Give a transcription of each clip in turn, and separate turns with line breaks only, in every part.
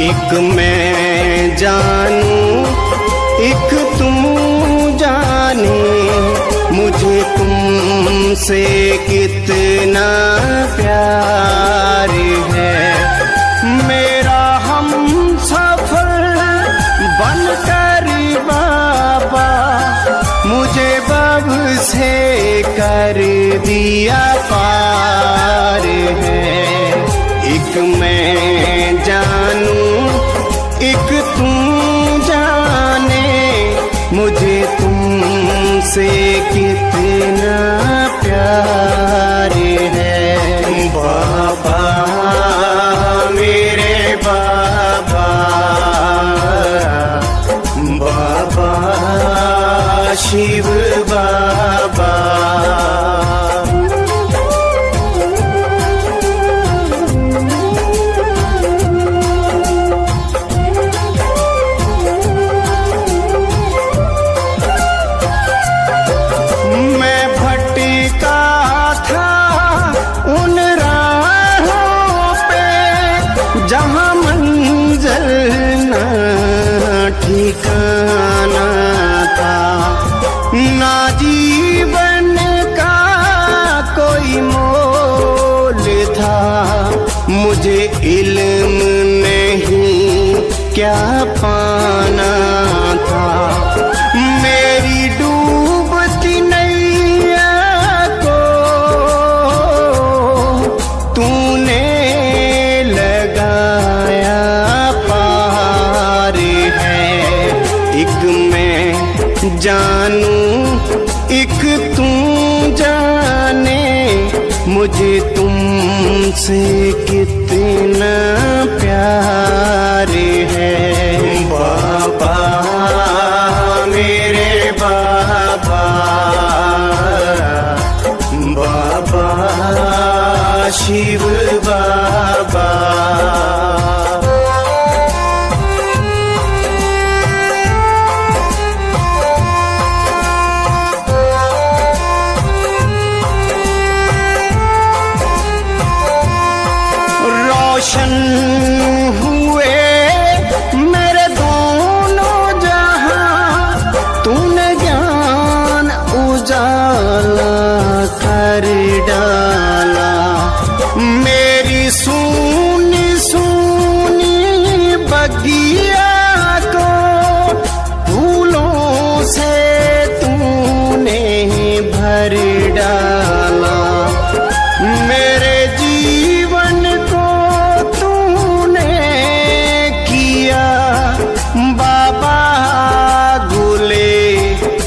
एक मैं जानूं एक तू जाने, मुझे तुमसे कितना प्यार है। मेरा हम सफर बनकर बाबा मुझे बब से कर दिया पार है। एक मैं जानूं एक तू जाने, मुझे तुमसे कितना प्यार है। बाबा मेरे बाबा, बाबा शिव बाबा। एक मैं जानूं एक तू जाने, मुझे तुमसे कितना प्यार है। बाबा मेरे बाबा, बाबा शिव बाबा। रोशन हुए मेरे दोनों जहां, तूने ज्ञान उजाला कर डाला। मेरी सुनी सुनी बगिया को फूलों से तूने भर डाला। मेरे जीवन को तूने किया बाबा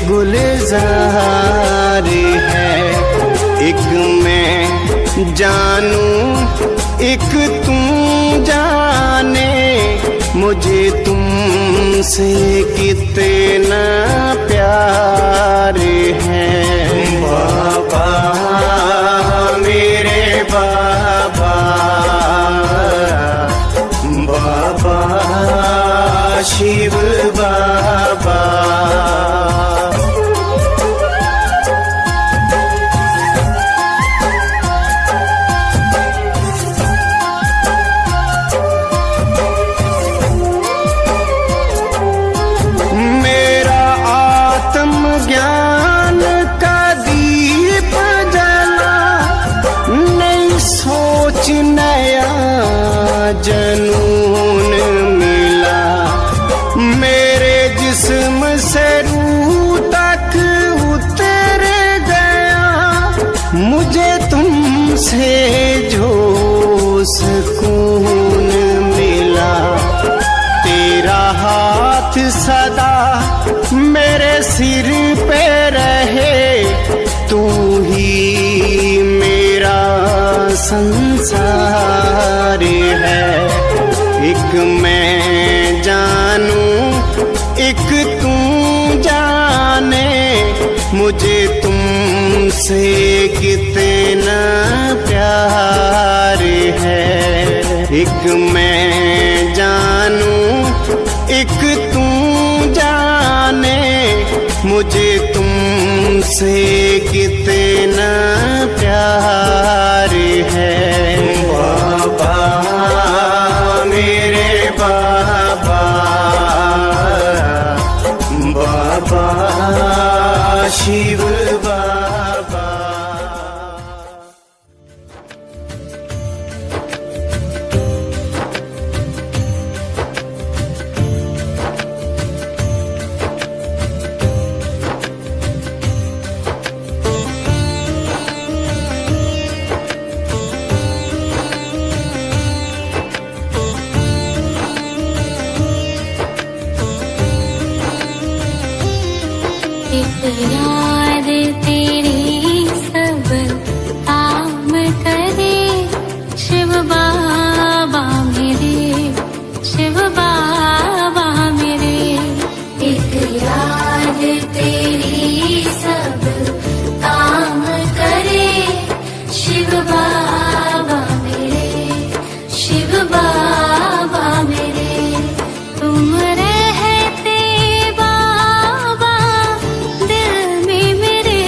गुलजार है। एक मैं जानूं एक तू जाने, मुझे तुमसे कितना प्यार है। बाबा मेरे बाबा, बाबा शिव बाबा। मेरा आत्मज्ञान का दीप जला, नई सोच नया जनून मिला। मेरे जिस्म से रूह तक उतर गया, मुझे तुमसे जो सुकून मिला। तेरा हाथ सदा मेरे सिर पे रहे, तू ही मेरा संसार है। एक मैं जानूं एक तू जाने, मुझे तुमसे कितना प्यार है। एक मैं जानूं एक तू जाने, मुझे तुमसे कितना प्यार है। बाबा मेरे बाबा, बाबा शिव बाबा।
याद तेरी सब काम करे, शिव बाबा मेरे, शिव बाबा मेरे। एक याद तेरी सब काम करे, शिव बाबा मेरे, शिव बाबा मेरे। तुम रहते बाबा दिल में मेरे,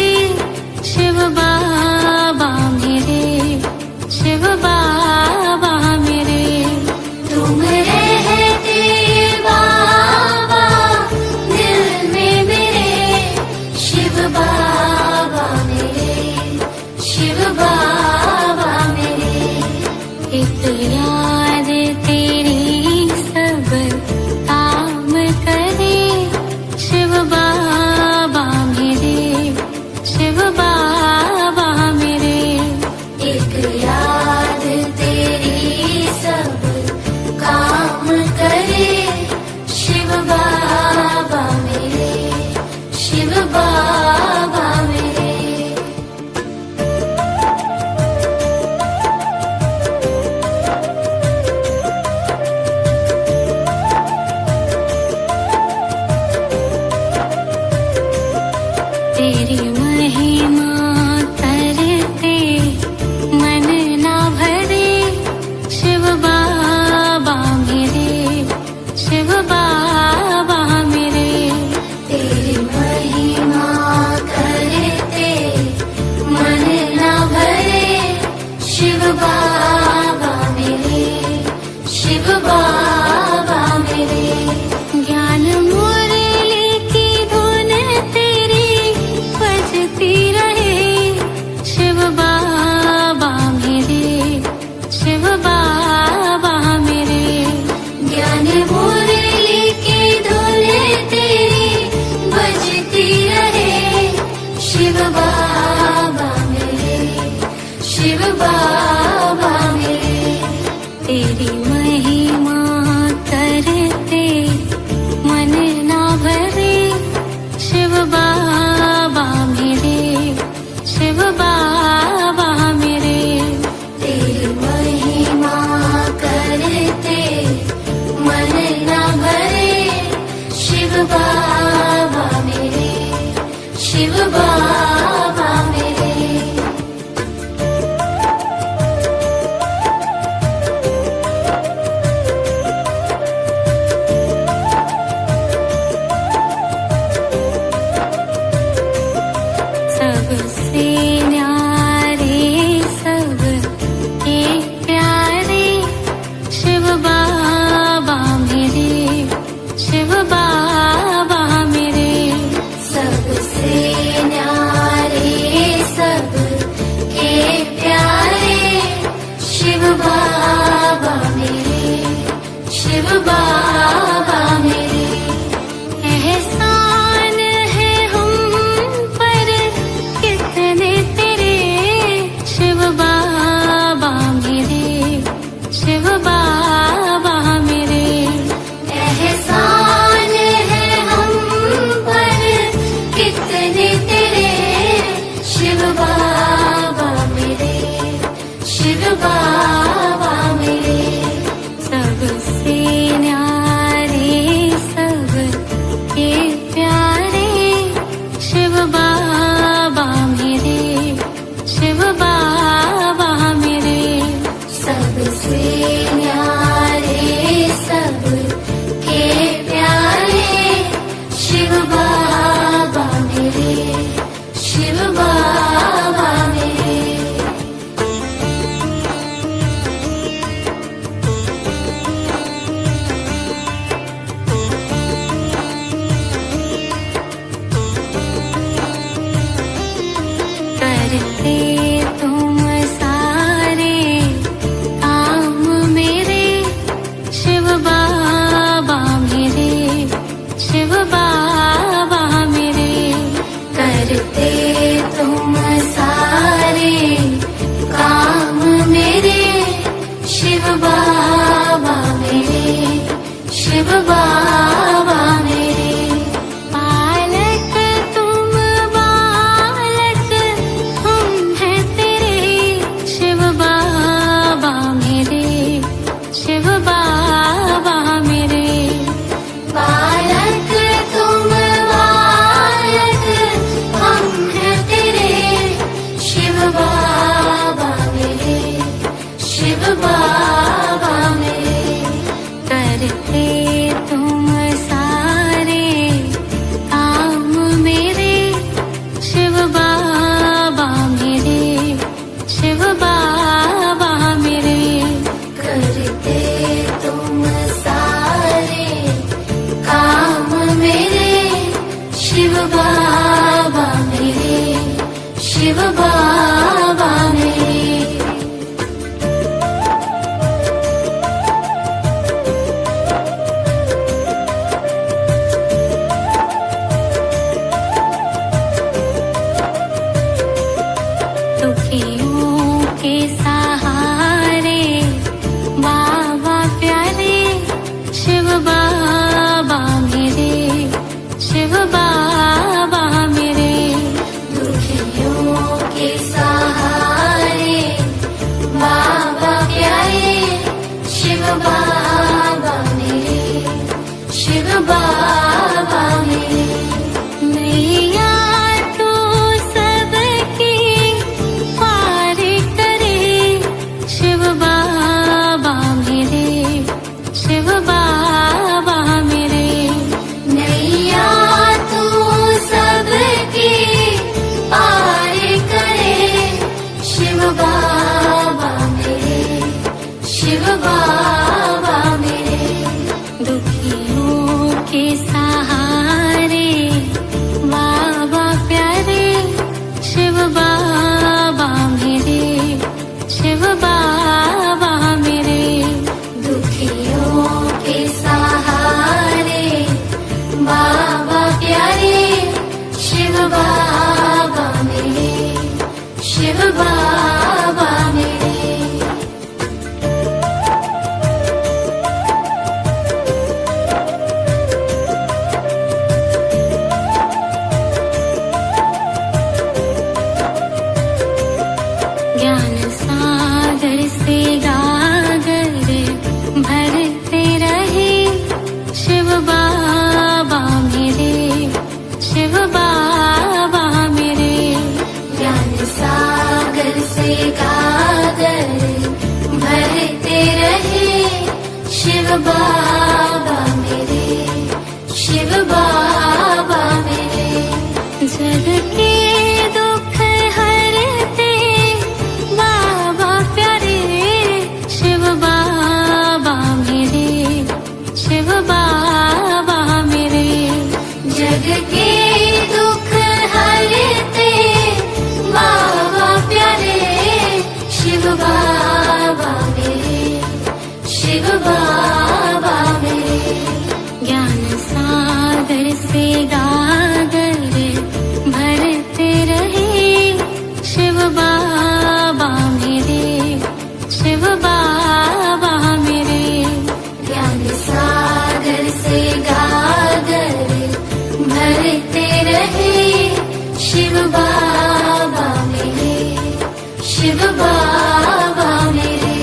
शिव बाबा मेरे। दुखियों के सहारे बाबा प्यारे, शिव बाबा मेरे, शिव बाबा मेरे। दुखियों के सहारे बाबा प्यारे, शिव बाबा मेरे, शिव बाबा मेरे। नैया तो सबकी पार करे, शिव बाबा मेरे, शिव बाबा मेरे। नैया तो सबकी पार करे, शिव बाबा मेरे, शिव बाबा मेरे। दुखियों के सहारे बाबा प्यारे, शिव बाबा मेरे, शिव बाबा मेरे। दुखियों के सहारे बाबा प्यारे, शिव बाबा मेरे, शिव बाबा मेरे। ज्ञान सागर से गागर भरते रहे, शिव बाबा मेरे, शिव बाबा मेरे। ज्ञान सागर से गागर भरते रहे, शिव बाबा मेरे, शिव बाबा मेरे। जग के दुख हरते बाबा प्यारे, शिव बाबा मेरे, शिव बाबा मेरे। जग के दुख हरते बाबा प्यारे, शिव बाबा मेरे, शिव बाबा मेरे। ज्ञान सागर से गागर भरते रहे, शिव बाबा मेरे, शिव बाबा मेरे। ज्ञान सागर से गागर भरते रहे, शिव बाबा मेरे, शिव बाबा मेरे।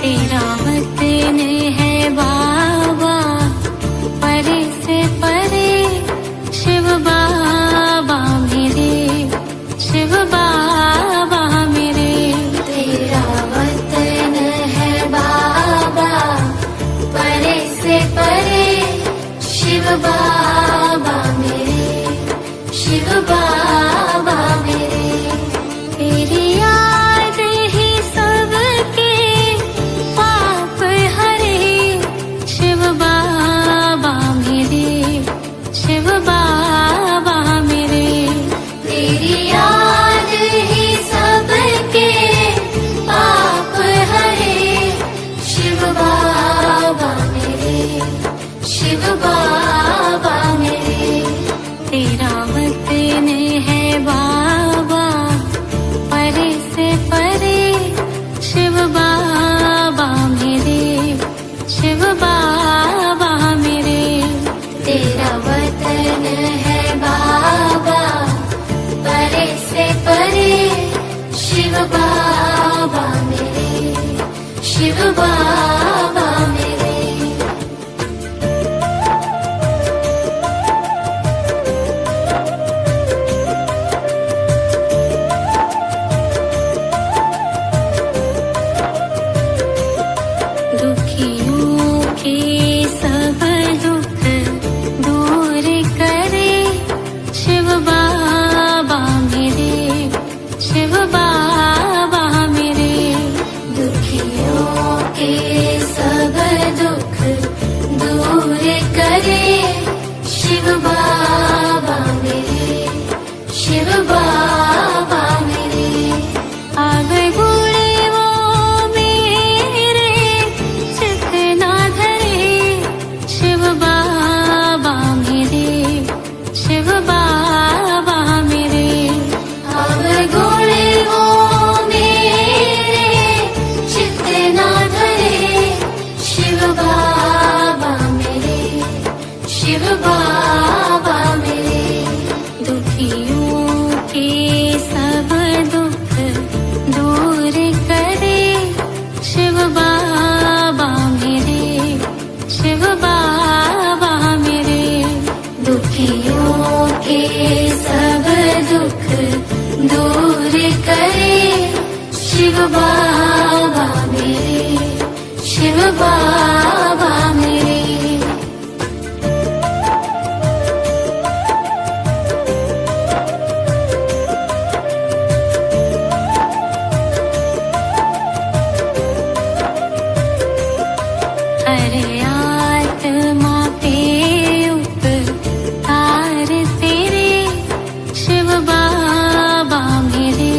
तेरा वतन है बाबा परे से परे, शिव बाबा मेरे, शिव बाबा मेरे। तेरा वतन है बाबा परे से परे, शिव बाबा मेरे, शिव बाबा मेरे। तेरी याद ही सबके पाप हरे, शिव बाबा मेरे, शिव बाबा मेरे। तेरी याद ही सबके पाप हरे, शिव बाबा मेरे, शिव बाबा मेरे। तेरा वतन है बाबा परे से परे, शिव बाबा मेरे, शिव बाबा मेरे। तेरा वतन है बाबा परे से परे, शिव बाबा मेरे, शिव बाबा मेरे। दुखियों के सब दुख दूर करे, शिव बाबा मेरे, शिव बाबा शिव बाबा मेरे। आग गुणे वो मेरे चित ना धरे, शिव बाबा मेरे, शिव बाबा मेरे। आग गुणे वो मेरे चित ना धरे, शिव बाबा मेरे, शिव बाबा मेरे। दुखियों के सब दुख दूर करे, शिव बाबा मेरे, शिव बाबा मेरे। दुखियों के सब दुख दूर करे, शिव बाबा मेरे, शिव बाबा मेरे। हरे आत्मा पे उपकार तेरे, शिव बाबा मेरे,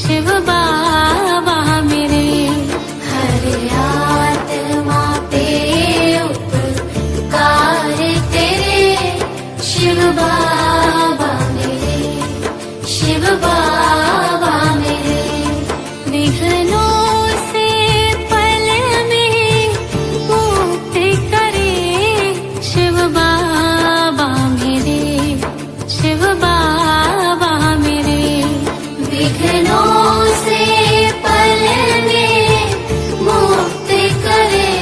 शिव बाबा मेरे। हरे आत्मा पे उपकार तेरे, शिव बाबा मेरे, शिव बाबा मेरे। विघ्नों से पल में मुक्त करे, शिव बाबा मेरे, शिव बाबा मेरे। विघ्नों से पल में मुक्त करे,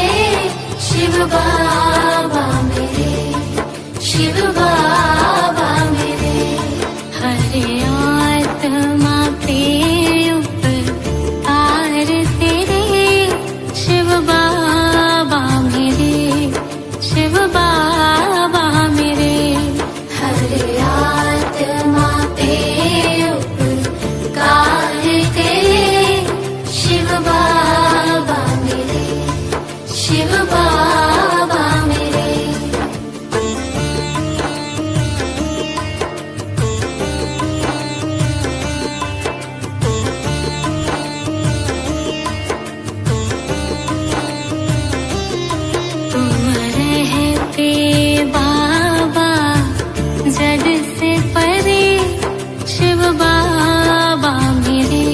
शिव बाबा मेरे, शिव बाबा मेरे। हरे आत्मा पे उपकार तेरे, शिव बाबा मेरे, शिव बाबा मेरे। हरे आत्मा पे उपकार तेरे, शिव बाबा मेरे, शिव बाबा मेरे। तुम रहते बाबा जग से परे, शिव बाबा मेरे,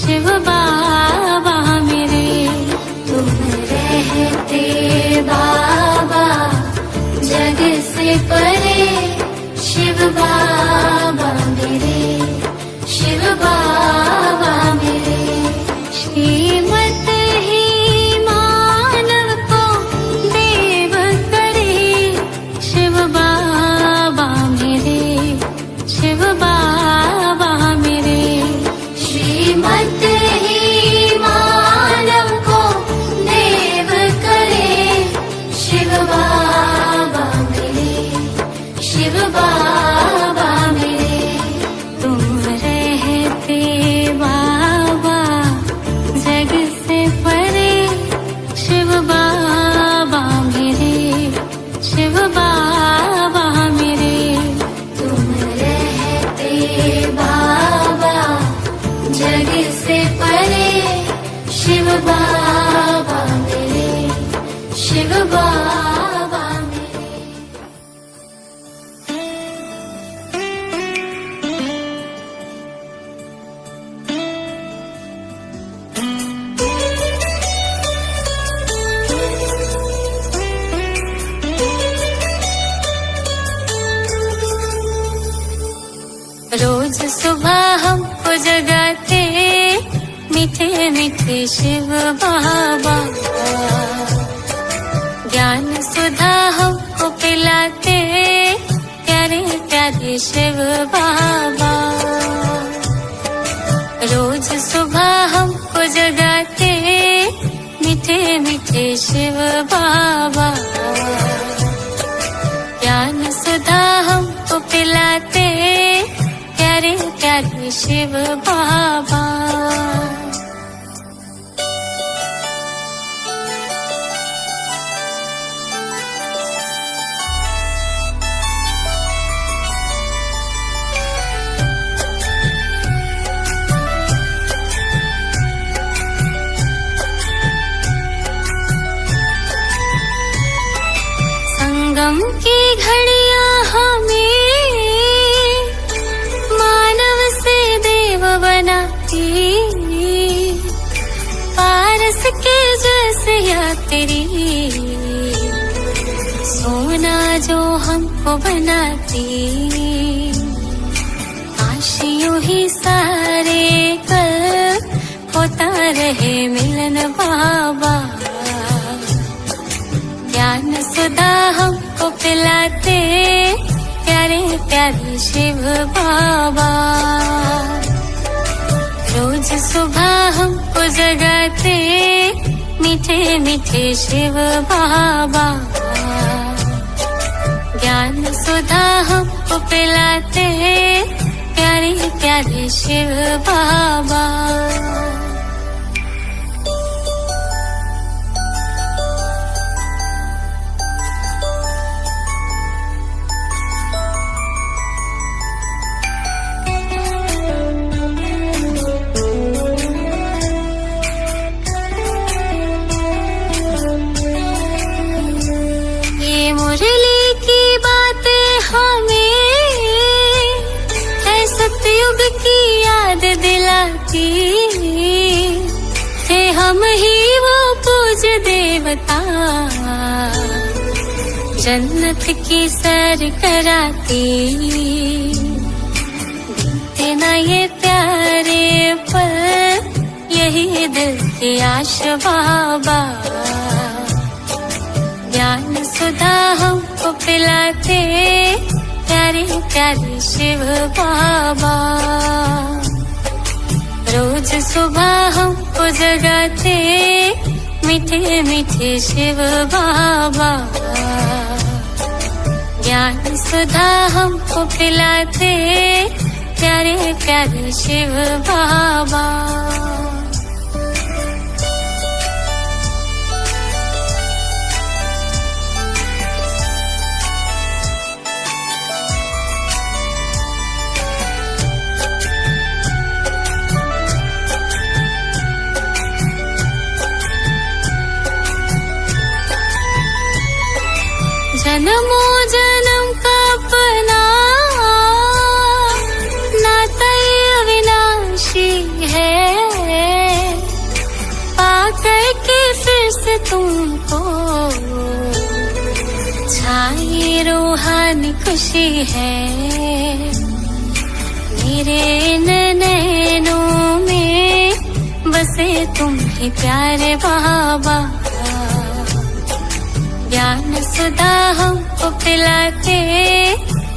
शिव बाबा मेरे। तुम रहते बाबा जग से परे, शिव बाबा मेरे, शिव बाबा मेरे। श्रीमत ही मानव को देव करे, शिव बाबा मेरे, शिव बाबा मेरे। श्रीमत ही मानव को देव करे, शिव बाबा मेरे, शिव बाबा मेरे। तुम रहते बाबा जग से परे, शिव बाबा मेरे, शिव बाबा मेरे। तुम रहते बाबा जग से परे, शिव बाबा मेरे, शिव बाबा मेरे। रोज सुबह हमको जगाते मीठे मीठे शिव बाबा, ज्ञान सुधा हमको पिलाते प्यारे प्यारे शिव बाबा। रोज सुबह हमको जगाते मीठे मीठे शिव बाबा, ज्ञान सुधा हमको पिलाते प्यारे प्यारे शिव बाबा। बनाती। काश यूं ही सारे कल होता रहे मिलन बाबा। ज्ञान सुधा हमको पिलाते प्यारे प्यारे शिव बाबा। रोज सुबह हमको जगाते मीठे मीठे शिव बाबा। ज्ञान सुधा हमको पिलाते प्यारे प्यारे शिव बाबा। मुरली की बातें हमें है सतयुग की याद दिलाती। थे हम ही वो पूज देवता जन्नत की सैर कराती। बीते ना ये प्यारे पल यही दिल की आश बाबा। ज्ञान सुधा हमको पिलाते प्यारे प्यारे शिव बाबा। रोज सुबह हमको जगाते मीठे मीठे शिव बाबा। ज्ञान सुधा हमको पिलाते प्यारे प्यारे शिव बाबा। जन्मों जन्म का अपना नाता अविनाशी है। पाकर के फिर से तुमको छाई रूहानी खुशी है। मेरे नैनों में बसे तुम ही प्यारे बाबा। ज्ञान सुधा हमको पिलाते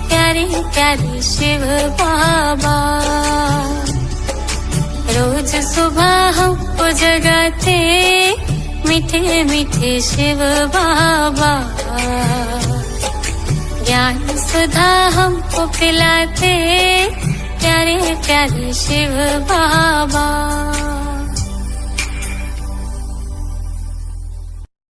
प्यारे प्यारे शिव बाबा। रोज सुबह हमको जगाते मीठे मीठे शिव बाबा। ज्ञान सुधा हमको पिलाते प्यारे प्यारे शिव बाबा।